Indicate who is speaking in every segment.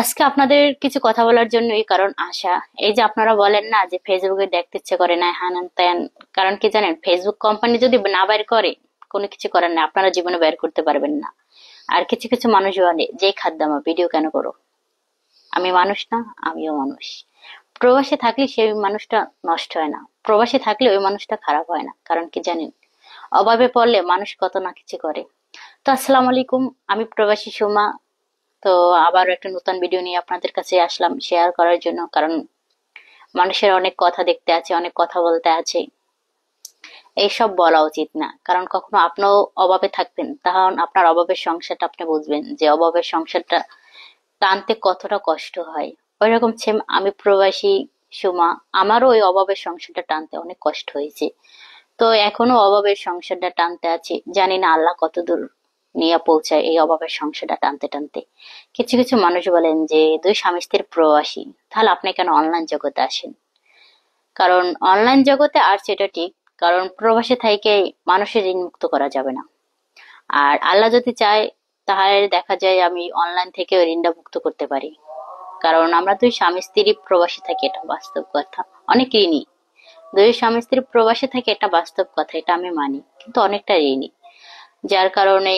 Speaker 1: আজকে আপনাদের কিছু কথা বলার জন্য এই কারণ আসা। এই যে আপনারা বলেন না যে ফেসবুকে দেখতে ইচ্ছে করে না, হ্যান ত্যান। কারণ কি জানেন, ফেসবুক কোম্পানি যদি না বের করে, কোনো কিছু করার না, আপনারা জীবনে বের করতে পারবেন না। আর কিছু কিছু মানুষ বলে যে খাদ্দামা ভিডিও কেন করো। আমি মানুষ না? আমিও মানুষ। প্রবাসে থাকলে সেই মানুষটা নষ্ট হয় না, প্রবাসে থাকলে ওই মানুষটা খারাপ হয় না। কারণ কি জানেন, অভাবে পড়লে মানুষ কত না কিছু করে। তো আসসালামু আলাইকুম, আমি প্রবাসী সুমা। তো আবার একটা নতুন ভিডিও নিয়ে আপনাদের কাছে আসলাম শেয়ার করার জন্য। কারণ মানুষের অনেক কথা দেখতে আছে, অনেক কথা বলতে আছে, এইসব বলা উচিত না। কারণ কখনো আপনিও অভাবে থাকবেন, তখন আপনার অভাবের সংসারটা আপনি বুঝবেন যে অভাবের সংসারটা টানতে কতটা কষ্ট হয়। ওইরকম সেম আমি প্রবাসী সুমা, আমারও ওই অভাবের সংসারটা টানতে অনেক কষ্ট হয়েছে। তো এখনো অভাবের সংসারটা টানতে আছি, জানি না আল্লাহ কতদূর নিয়ে পৌঁছায় এই অভাবের সংসারটা টানতে টানতে। কিছু কিছু মানুষ বলেন যে দুই স্বামী স্ত্রীর প্রবাসী, তাহলে আপনি কেন অনলাইন জগতে আসেন? কারণ অনলাইন জগতে আর সেটা ঠিক, কারণ প্রবাসী থেকে মানুষের ঋণ মুক্ত করা যাবে না। আর আল্লাহ যদি চায়, তাহলে দেখা যায় আমি অনলাইন থেকে ঋণটা মুক্ত করতে পারি। কারণ আমরা দুই স্বামী স্ত্রী প্রবাসী থাকি, এটা বাস্তব কথা। অনেক ঋণী, দুই স্বামী স্ত্রী প্রবাসে থাকে, এটা বাস্তব কথা, এটা আমি মানি, কিন্তু অনেকটা ঋণী। যার কারণে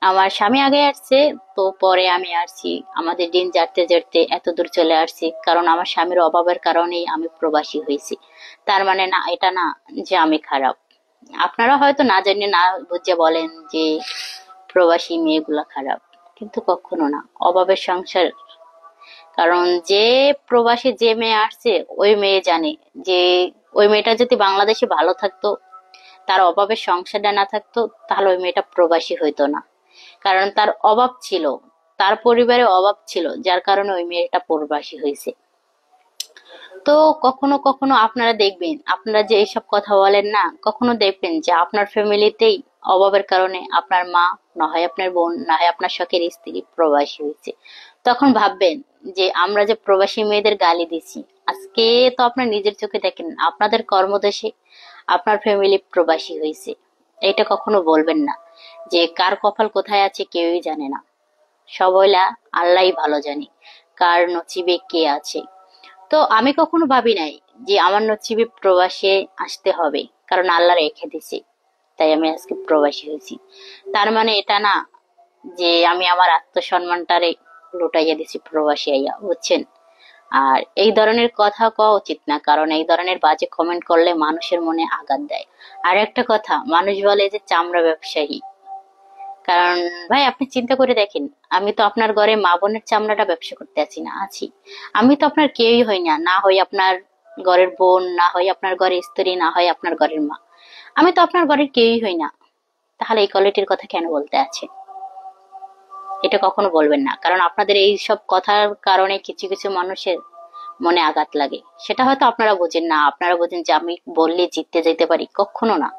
Speaker 1: আমার স্বামী আগে আসছে, তো পরে আমি আসছি। আমাদের দিন জারতে জারতে এত দূর চলে আসছি, কারণ আমার স্বামীর অভাবের কারণেই আমি প্রবাসী হয়েছি। তার মানে না, এটা না যে আমি খারাপ। আপনারা হয়তো না জানিয়ে না বুঝে বলেন যে প্রবাসী মেয়েগুলা খারাপ, কিন্তু কখনো না। অভাবের সংসার, কারণ যে প্রবাসী যে মেয়ে আসছে, ওই মেয়ে জানে যে ওই মেয়েটা যদি বাংলাদেশে ভালো থাকতো, তার অভাবের সংসারটা না থাকতো, তাহলে ওই মেয়েটা প্রবাসী হইতো না। কারণ তার অভাব ছিল, তার পরিবারে অভাব ছিল, যার কারণে ওই মেয়েটা প্রবাসী হয়েছে। তো কখনো কখনো আপনারা দেখবেন, আপনারা যে এইসব কথা বলেন না, কখনো দেখবেন যে আপনার ফ্যামিলিতেই অভাবের কারণে আপনার মা, না হয় আপনার বোন, না হয় আপনার শখের স্ত্রী প্রবাসী হয়েছে। তখন ভাববেন যে আমরা যে প্রবাসী মেয়েদের গালি দিছি, আজকে তো আপনার নিজের চোখে দেখেন আপনাদের কর্মদেশে আপনার ফ্যামিলি প্রবাসী হয়েছে। এটা কখনো বলবেন না যে কার কপাল কোথায় আছে কেউই জানে না। সবইলা আল্লাহই ভালো জানে কার নসিবে কে আছে। তো আমি কখনো ভাবি নাই যে আমার নসিবে প্রবাসে আসতে হবে, কারণ আল্লাহ রেখে দিছে, তাই আমি আজকে প্রবাসী হয়েছি। তার মানে এটা না যে আমি আমার আত্মসম্মানটারে লুটাইয়া দিছি প্রবাসী আইয়া, বুঝছেন? আর এই ধরনের কথা কওয়া উচিত না, কারণ এই ধরনের বাজে কমেন্ট করলে মানুষের মনে আঘাত দেয়। আর একটা কথা, মানুষ বলে যে চামড়া ব্যবসায়ী। কারণ ভাই আপনি চিন্তা করে দেখেন, আমি তো আপনার ঘরে মা বোনের চামড়াটা ব্যবসা করতে আছি না, আছি। আমি তো আপনার কেউই হই না, না হয় আপনার ঘরের বোন, না হয় আপনার ঘরের স্ত্রী, না হয় আপনার ঘরের মা। আমি তো আপনার ঘরের কেউই হই না। তাহলে এই কোয়ালিটির কথা কেন বলতে আছে? এটা কখনো বলবেন না, কারণ আপনাদের এই সব কথার কারণে কিছু কিছু মানুষের মনে আঘাত লাগে। সেটা হয়তো আপনারা বোঝেন না, আপনারা বোঝেন যে আমি বললে জিততে যেতে পারি, কখনো না।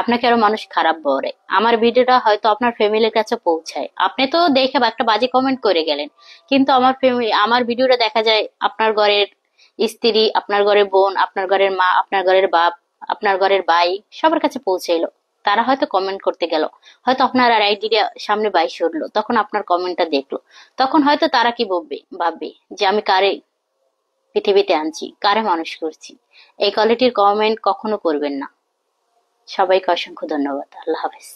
Speaker 1: আপনাকে আরো মানুষ খারাপ বলে, আমার ভিডিওটা হয়তো আপনার ফ্যামিলির কাছে পৌঁছায়, আপনি তো দেখে একটা বাজে কমেন্ট করে গেলেন, কিন্তু আমার ফ্যামিলি, আমার ভিডিওটা দেখা যায় আপনার ঘরের স্ত্রী, আপনার ঘরের বোন, আপনার ঘরের মা, আপনার ঘরের বাপ, আপনার ঘরের ভাই, সবার কাছে পৌঁছাইলো। তারা হয়তো কমেন্ট করতে গেল, হয়তো আপনার আর আইডিয়া সামনে বাইশে উঠলো, তখন আপনার কমেন্টটা দেখলো, তখন হয়তো তারা কি ভাববে যে আমি কারে পৃথিবীতে আনছি, কারে মানুষ করছি। এই কোয়ালিটির কমেন্ট কখনো করবেন না। সবাইকে অসংখ্য ধন্যবাদ। আল্লাহ হাফেজ।